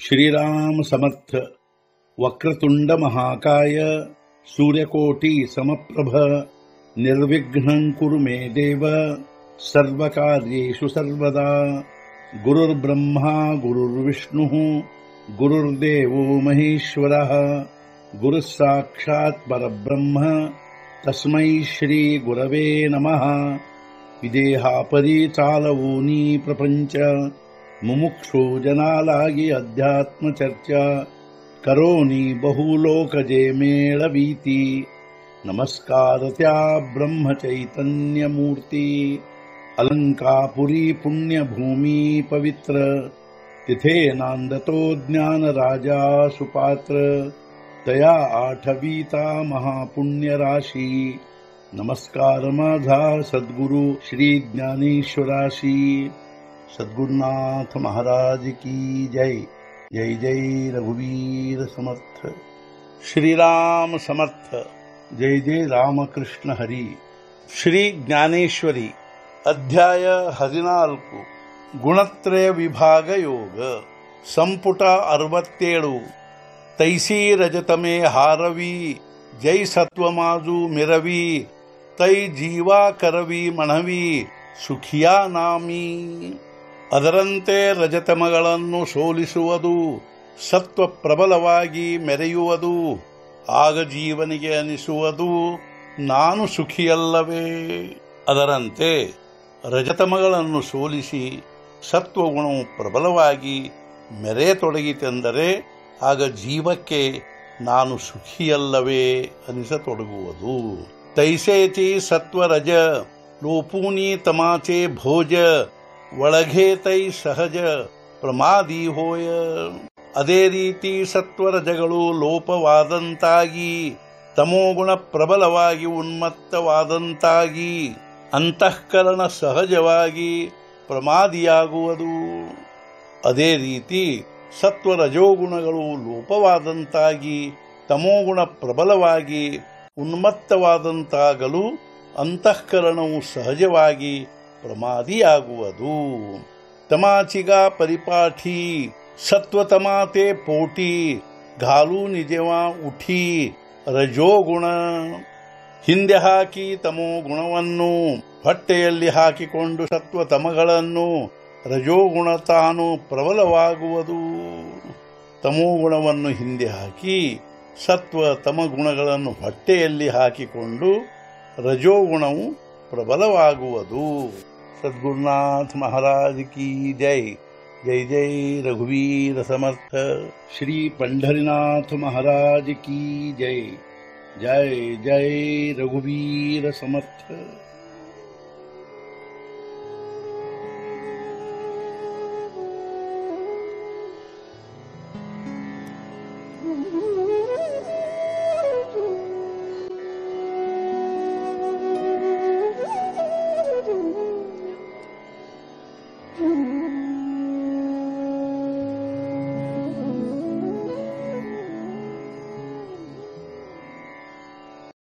श्रीराम समर्थ। वक्रतुंड महाकाय सूर्यकोटि समप्रभ निर्विघ्नं कुरु मे देव सर्वकार्येषु सर्वदा। गुरुर्ब्रह्मा गुरुर्विष्णुः गुरुर्देवो महेश्वरः गुरुः साक्षात् परब्रह्म तस्मै श्री गुरवे नमः। विदेहापरि चालवूनी प्रपंच मुमुक्षु जनालागी अध्यात्म चर्चा करोनी बहुलोकजे मेळवीती। नमस्कार त्या ब्रह्म चैतन्य मूर्ती। अलंकापुरी पुण्यभूमी पवित्र तिथे नांदतो ज्ञान राजा सुपात्र। तया आठवीता महापुण्य राशी नमस्कार माझा सद्गुरु श्री ज्ञानेश्वराशी। सद्गुरुनाथ महाराज की जय। जय जय रघुवीर समर्थ। श्रीराम समर्थ। जय जय रामकृष्ण हरि। श्री ज्ञानेश्वरी अध्याय 14 गुणत्रय विभाग योग संपुಟ 67 तैसी रजतमे हारवी जೈ सत्वमाजु मिरवी तै जीवा करवी मणवी ಸುಖಿಯಾ ನಾಮಿ। ಅದರಂತೆ ರಜತಮಗಳನ್ನು ಸೋಲಿಸುವುದು ಸತ್ವ ಪ್ರಬಲವಾಗಿ ಮೆರೆಯುವುದು ಆಗ ಜೀವನಿಗೆ ಅನಿಸುವುದು ನಾನು ಸುಖಿಯಲ್ಲವೇ। ಅದರಂತೆ ರಜತಮಗಳನ್ನು ಸೋಲಿಸಿ ಸತ್ವಗುಣವು ಪ್ರಬಲವಾಗಿ ಮೆರೆಯತೊಡಗಿತೆಂದರೆ ಆಗ ಜೀವಕ್ಕೆ ನಾನು ಸುಖಿಯಲ್ಲವೇ ಅನಿಸತೊಡಗುವುದು। ತೈಸೇತಿ ಸತ್ವರಜ लोपूनी तमाचे भोज ಒಳಗೆ ತೈ ಸಹಜ ಪ್ರಮಾದಿ ಹೋಯ। ಅದೇ ರೀತಿ ಸತ್ವರಜಗಳು ಲೋಪವಾದಂತಾಗಿ ತಮೋಗುಣ ಪ್ರಬಲವಾಗಿ ಉನ್ಮತ್ತವಾದಂತಾಗಿ ಅಂತಃಕರಣ ಸಹಜವಾಗಿ ಪ್ರಮಾದಿಯಾಗುವುದು। ಅದೇ ರೀತಿ ಸತ್ವರಜೋಗುಣಗಳು ಲೋಪವಾದಂತಾಗಿ ತಮೋಗುಣ ಪ್ರಬಲವಾಗಿ ಉನ್ಮತ್ತವಾದಂತಾಗಲು ಅಂತಃಕರಣವು ಸಹಜವಾಗಿ ಪ್ರಮಾದಿಯಾಗುವುದು। ತಮಾಚಿಗ ಪರಿಪಾಠಿ ಸತ್ವ ತಮಾತೆ ಪೋಟಿ ಘಾಲು ನಿಜವ ಉಠಿ ರಜೋಗುಣ। ಹಿಂದೆ ಹಾಕಿ ತಮೋ ಗುಣವನ್ನು ಹೊಟ್ಟೆಯಲ್ಲಿ ಹಾಕಿಕೊಂಡು ಸತ್ವ ತಮಗಳನ್ನು ರಜೋಗುಣ ತಾನು ಪ್ರಬಲವಾಗುವುದು। ತಮೋಗುಣವನ್ನು ಹಿಂದೆ ಹಾಕಿ ಸತ್ವ ತಮಗುಣಗಳನ್ನು ಹೊಟ್ಟೆಯಲ್ಲಿ ಹಾಕಿಕೊಂಡು ರಜೋಗುಣವು ಪ್ರಬಲವಾಗುವುದು। सद्गुरुनाथ महाराज की जय। जय जय रघुवीर समर्थ। श्री पंढरीनाथ महाराज की जय। जय जय रघुवीर समर्थ।